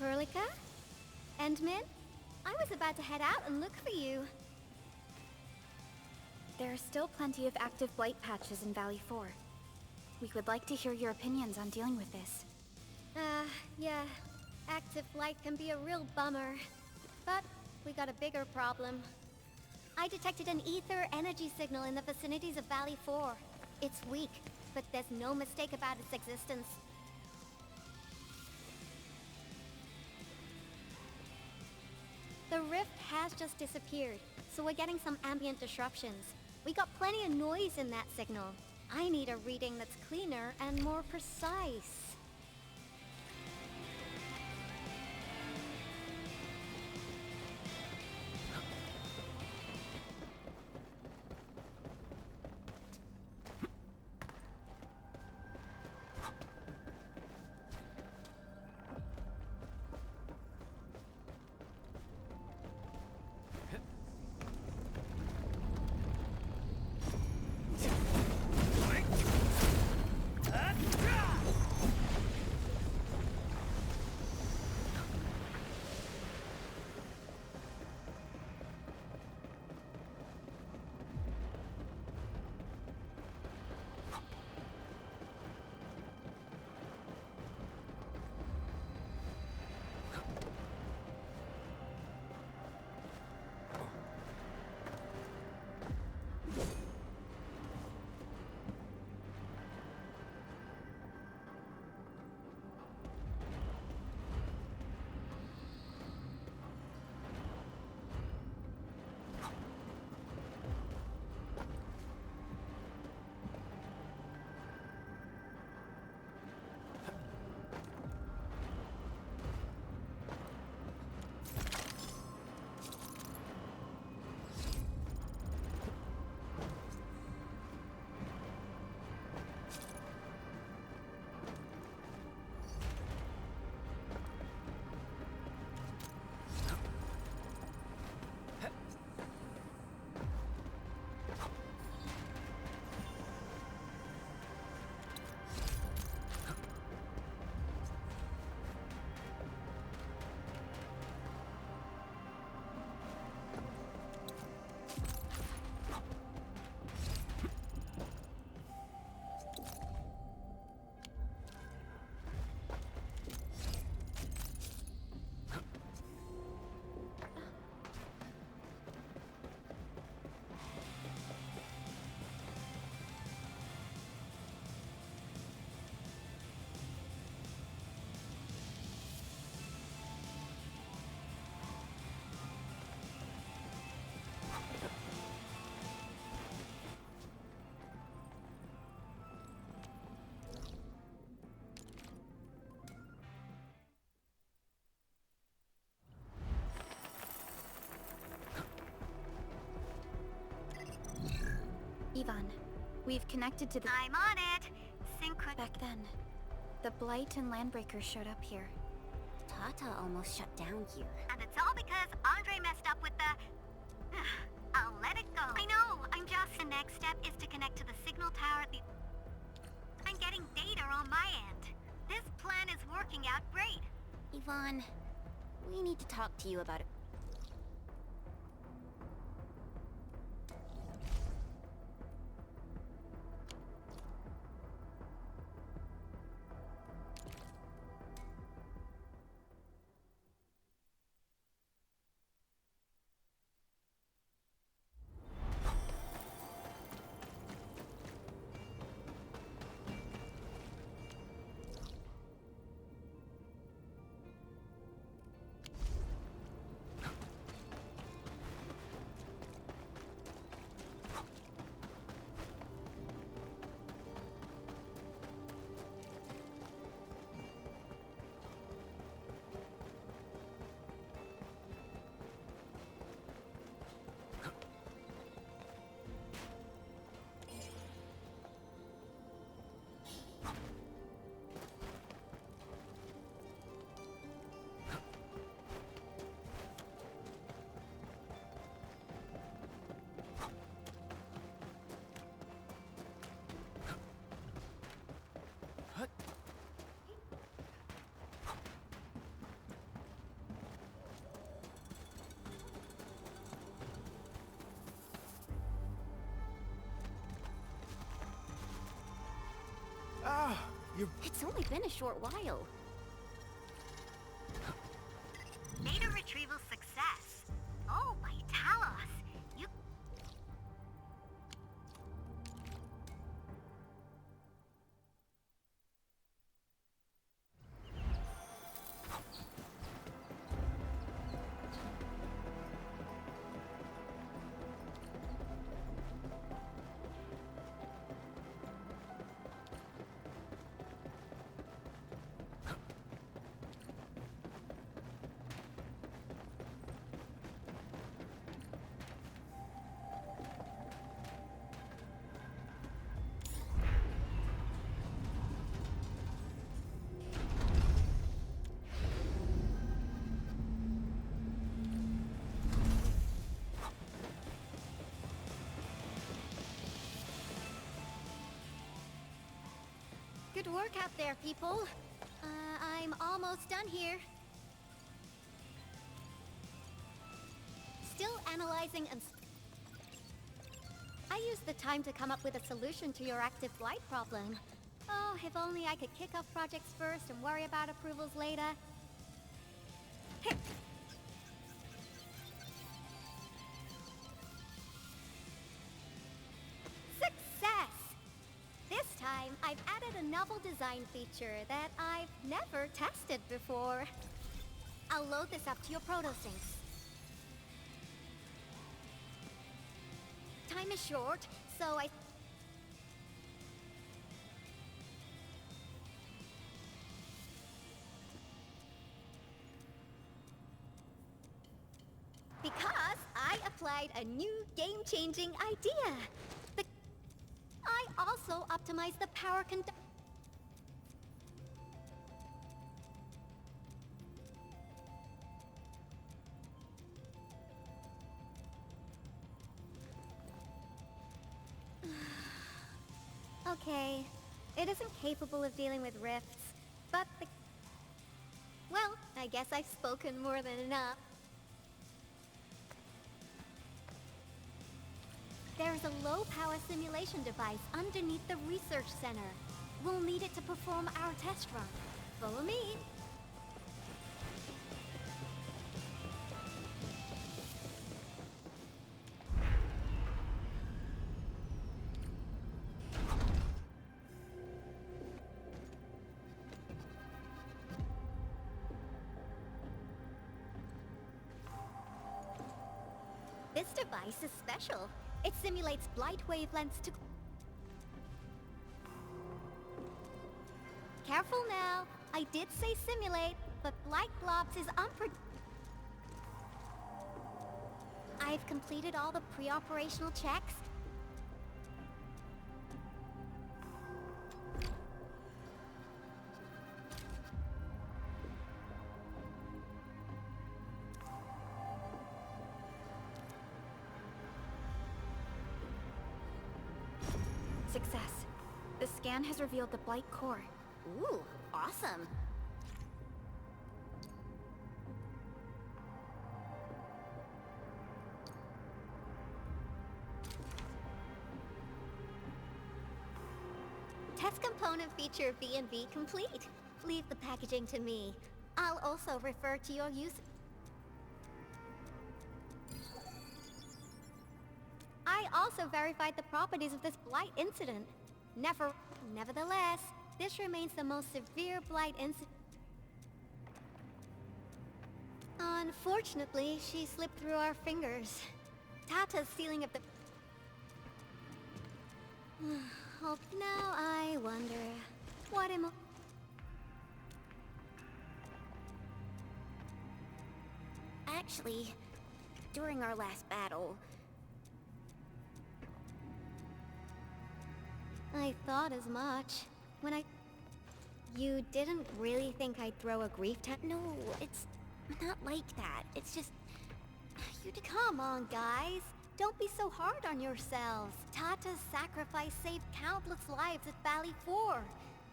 Perlica? Endmin? I was about to head out and look for you. There are still plenty of active blight patches in Valley 4. We would like to hear your opinions on dealing with this. Yeah. Active blight can be a real bummer. But we got a bigger problem. I detected an ether energy signal in the vicinities of Valley 4. It's weak, but there's no mistake about its existence. The rift has just disappeared, so we're getting some ambient disruptions. We got plenty of noise in that signal. I need a reading that's cleaner and more precise. Ivan, we've connected to the— I'm on it! Back then, the Blight and Landbreakers showed up here. Tata almost shut down here. And it's all because Andre messed up with the... I'll let it go. I know, I'm just... The next step is to connect to the signal tower at the... I'm getting data on my end. This plan is working out great. Yvonne, we need to talk to you about it. It's only been a short while. Data retrieval success. Oh, by Talos. You... Good work out there, people. I'm almost done here. Still analyzing and... I used the time to come up with a solution to your active blight problem. Oh, if only I could kick off projects first and worry about approvals later. Success! This time, I've added a novel design feature that I've never tested before. I'll load this up to your protosyncs. Time is short, so I... Because I applied a new game-changing idea. I also optimized the power Okay, it isn't capable of dealing with rifts, but the... Well, I guess I've spoken more than enough. There's a low-power simulation device underneath the research center. We'll need it to perform our test run. Follow me. This device is special. It simulates blight wavelengths to... Careful now. I did say simulate, but blight globs is I've completed all the pre-operational checks. Success. The scan has revealed the blight core. Ooh, awesome. Test component feature B&B complete. Leave the packaging to me. I'll also refer to your use... I also verified the properties of this blight incident. Nevertheless, this remains the most severe blight incident. Unfortunately, she slipped through our fingers. Tata's sealing of the... Oh, now I wonder, what am I... Actually, during our last battle... I thought as much. When You didn't really think I'd throw a grief No, it's not like that. It's just... Come on, guys. Don't be so hard on yourselves. Tata's sacrifice saved countless lives at Valley 4.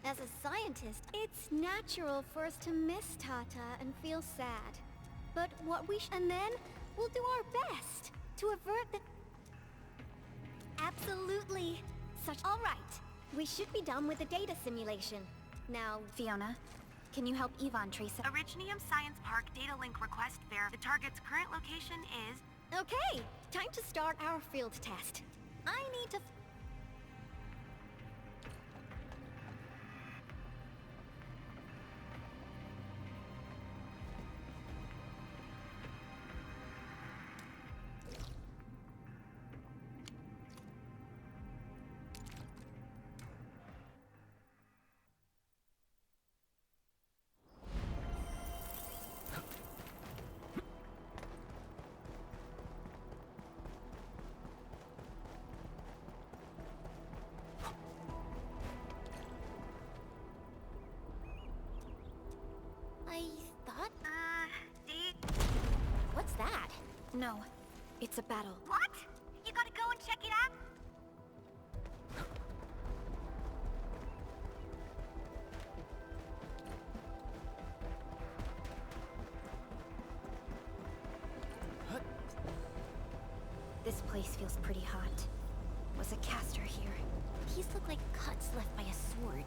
As a scientist, it's natural for us to miss Tata and feel sad. But and then we'll do our best to avert the... Absolutely. All right. We should be done with the data simulation. Now, Fiona, can you help Yvonne trace it? Originium Science Park data link request there. The target's current location is... okay, time to start our field test. I need to... I thought... What's that? No, it's a battle. What? You gotta go and check it out? This place feels pretty hot. Was a caster here? These look like cuts left by a sword.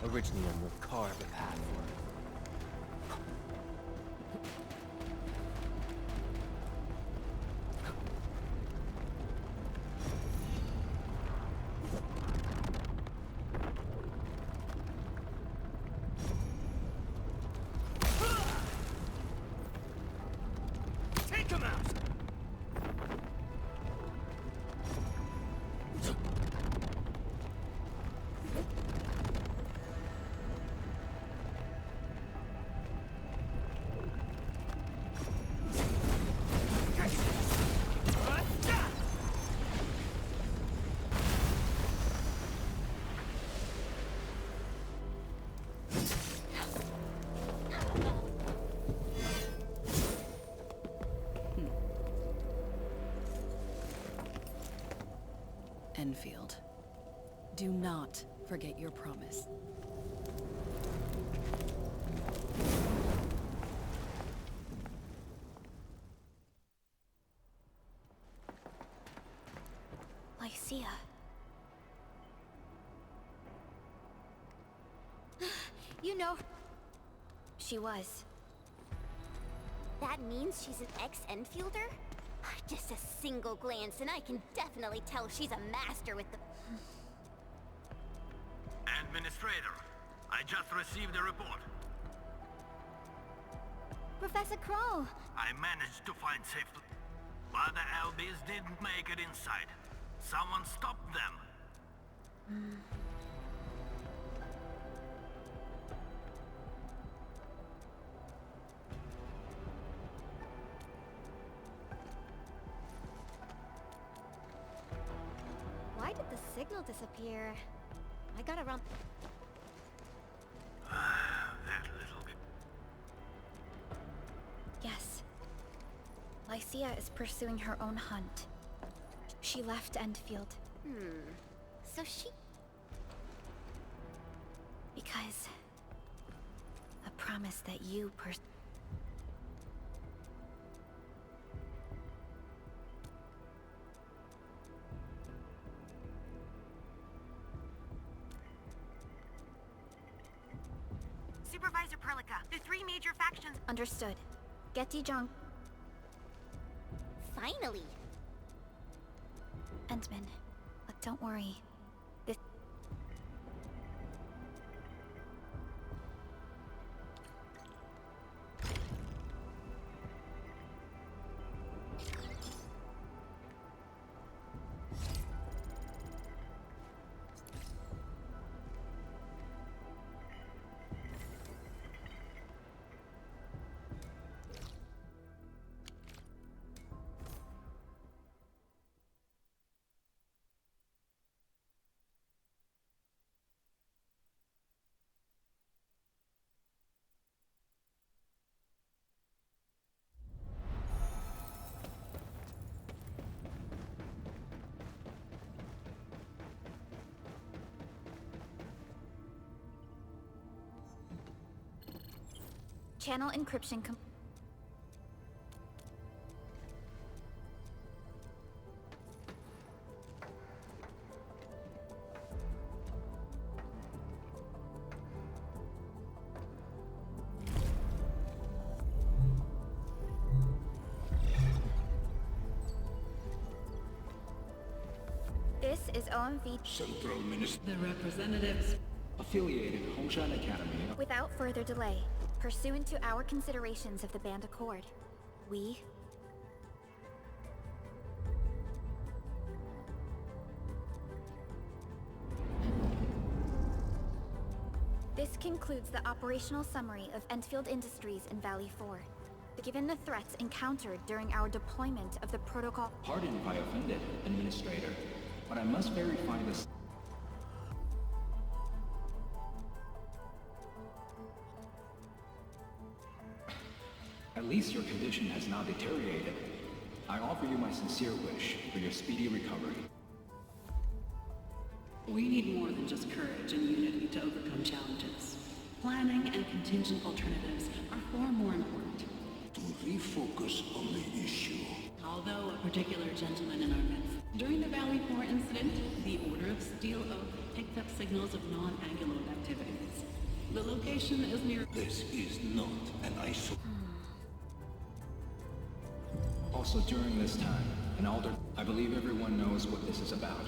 Originium will carve a path for it. Take him out! Enfield, do not forget your promise. Lycia. You know, She was. that means she's an ex-Enfielder? Just a single glance and I can definitely tell she's a master with the... Administrator, I just received a report. Professor Kroll! I managed to find safe... But the LBs didn't make it inside. Someone stopped them. Why did the signal disappear? I gotta run... That little... Yes. Lycia is pursuing her own hunt. She left Endfield So she... because... a promise that you Supervisor Perlica, the three major factions... Understood. Get Dijong. Finally! Entman. But don't worry. This... Channel encryption OMV. Central Minister. The representatives affiliated Hongshan Academy. Without further delay, pursuant to our considerations of the Band Accord, we... This concludes the operational summary of Endfield Industries in Valley 4. Given the threats encountered during our deployment of the protocol... Pardon if I offended, Administrator, but I must verify this. At least your condition has now deteriorated. I offer you my sincere wish for your speedy recovery. We need more than just courage and unity to overcome challenges. Planning and contingent alternatives are far more important. To refocus on the issue. Although a particular gentleman in our midst, during the Valley 4 incident, the Order of Steel Oak picked up signals of non-Anguloid activities. The location is near... This is not an iso... Also during this time, an Alder... I believe everyone knows what this is about.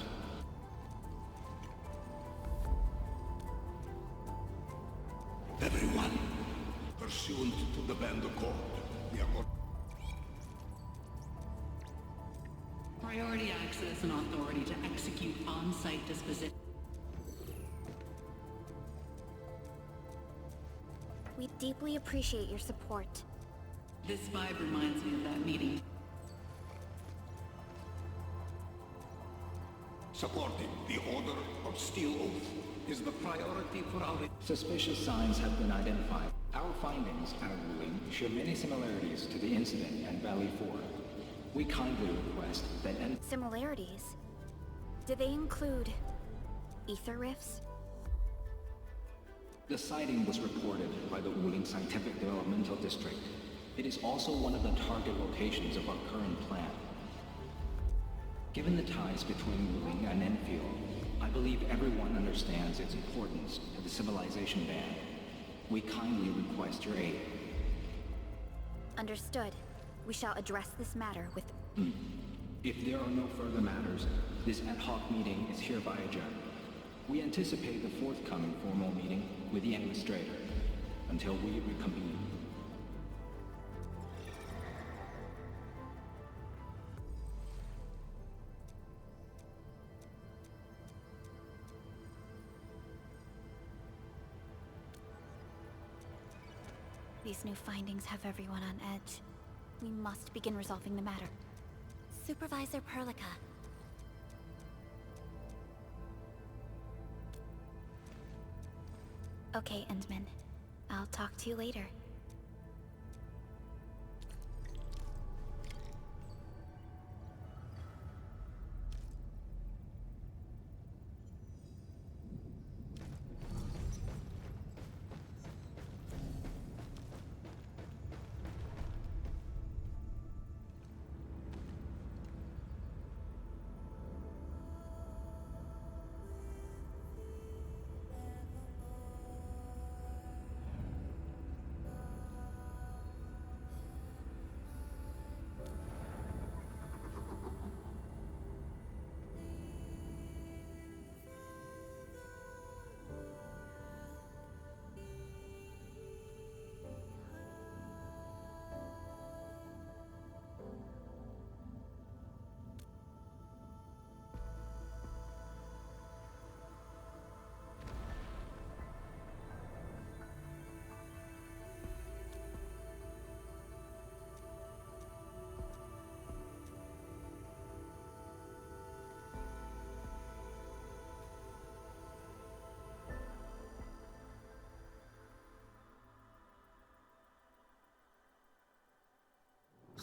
Everyone, pursuant to the Band Accord, we are... Priority access and authority to execute on-site disposition. We deeply appreciate your support. This vibe reminds me of that meeting. Supporting the Order of Steel Oath is the priority for our... Suspicious signs have been identified. Our findings at ruling show many similarities to the incident at Valley 4. We kindly request that Similarities? Do they include... ether rifts? The sighting was reported by the Wuling Scientific Developmental District. It is also one of the target locations of our current plan. Given the ties between Wuling and Enfield, I believe everyone understands its importance to the Civilization Band. We kindly request your aid. Understood. We shall address this matter with... If there are no further matters, this ad hoc meeting is hereby adjourned. We anticipate the forthcoming formal meeting with the Administrator until we reconvene. These new findings have everyone on edge. We must begin resolving the matter. Supervisor Perlica. Okay, Endman. I'll talk to you later.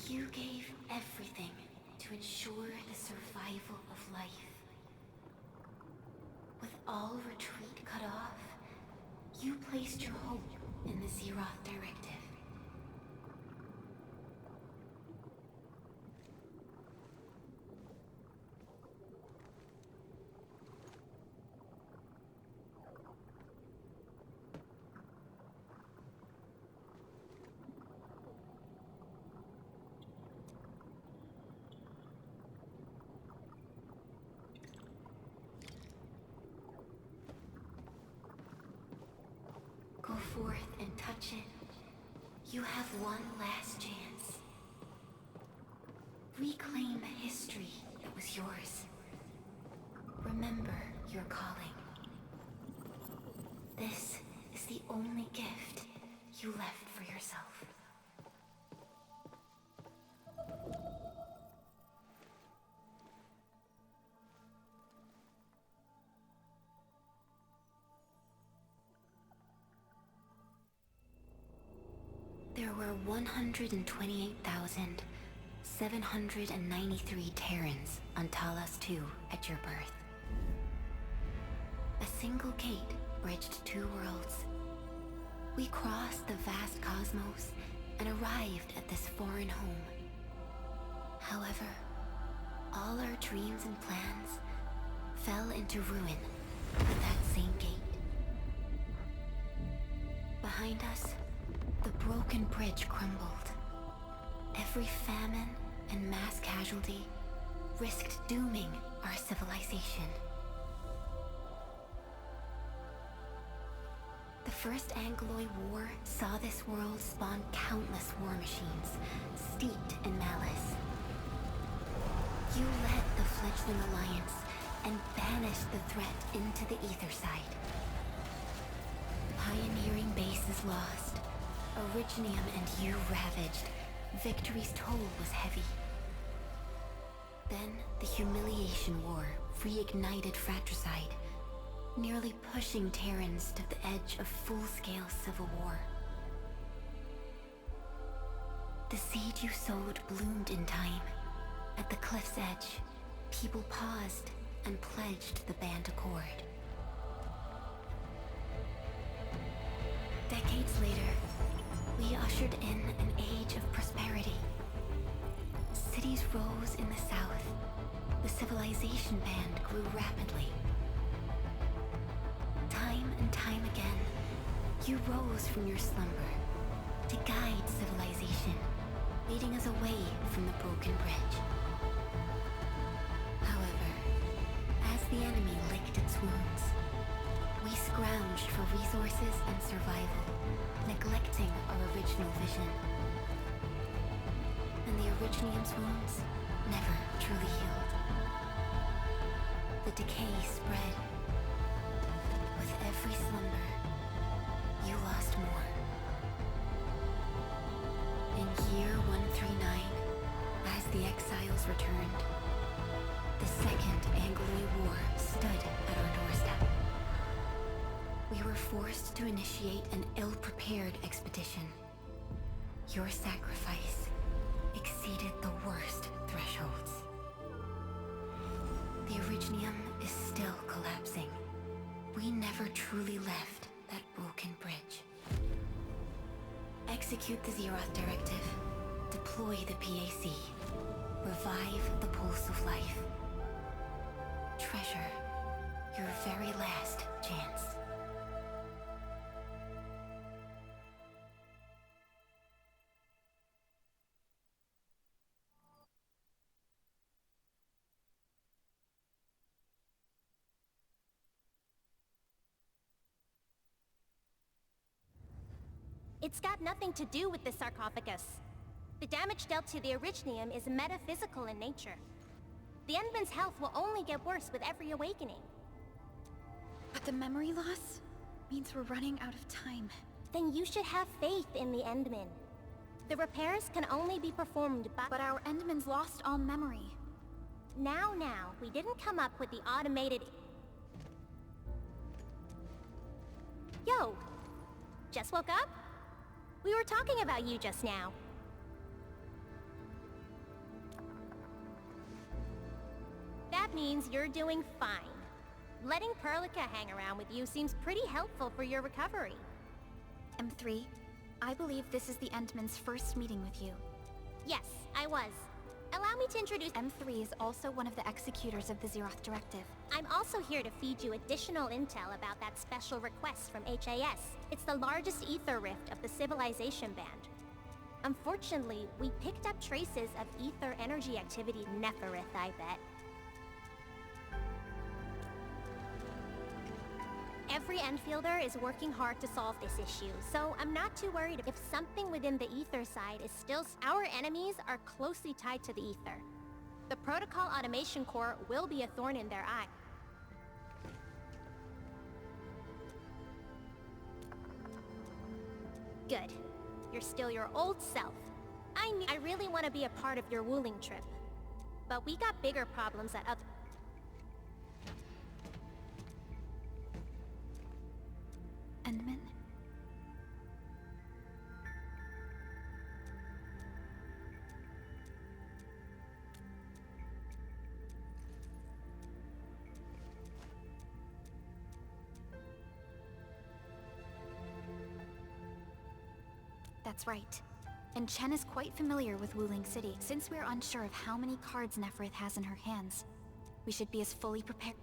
You gave everything to ensure the survival of life. With all retreat cut off, you placed your hope in the Zeroth Directive. forth and touch it, you have one last chance. Reclaim the history that was yours. Remember your calling. This is the only gift you left for yourself. There were 128,793 Terrans on Talos-II at your birth. A single gate bridged two worlds. We crossed the vast cosmos and arrived at this foreign home. However, all our dreams and plans fell into ruin at that same gate. Behind us, the broken bridge crumbled. Every famine and mass casualty risked dooming our civilization. The First Angloid War saw this world spawn countless war machines, steeped in malice. You led the fledgling alliance and banished the threat into the ether side. Pioneering bases lost, Originium and you ravaged. Victory's toll was heavy. Then the Humiliation War reignited fratricide, nearly pushing Terrans to the edge of full-scale civil war. The seed you sowed bloomed in time. At the cliff's edge, people paused and pledged the Band Accord. Decades later, we ushered in an age of prosperity. Cities rose in the south. The civilization band grew rapidly. Time and time again, you rose from your slumber to guide civilization, leading us away from the broken bridge. However, as the enemy licked its wounds, we scrounged for resources and survival, neglecting our original vision. And the Originium's wounds never truly healed. The decay spread. With every slumber, you lost more. In year 139, as the exiles returned, the Second Angloid War stood at our doorstep. We were forced to initiate an ill-prepared expedition. Your sacrifice exceeded the worst thresholds. The Originium is still collapsing. We never truly left that broken bridge. Execute the Zeroth Directive. Deploy the PAC. Revive the pulse of life. Treasure your very last chance. It's got nothing to do with the sarcophagus. The damage dealt to the Originium is metaphysical in nature. The Endman's health will only get worse with every awakening. But the memory loss means we're running out of time. Then you should have faith in the Endman. The repairs can only be performed by— But our Endman's lost all memory. Now, we didn't come up with the automated— Yo! Just woke up? We were talking about you just now. That means you're doing fine. Letting Perlica hang around with you seems pretty helpful for your recovery. M3, I believe this is the Endman's first meeting with you. Yes, I was. Allow me to introduce— M3 is also one of the executors of the Zeroth Directive. I'm also here to feed you additional intel about that special request from HAS. It's the largest ether rift of the Civilization Band. Unfortunately, we picked up traces of ether energy activity in Neferith, I bet. Every Every Enfielder is working hard to solve this issue, so I'm not too worried if something within the ether side is still... Our enemies are closely tied to the ether. The Protocol Automation Core will be a thorn in their eye. Good. You're still your old self. I really want to be a part of your Wuling trip. But we got bigger problems at other... Endman? That's right. And Chen is quite familiar with Wuling City. Since we're unsure of how many cards Neferith has in her hands, we should be as fully prepared.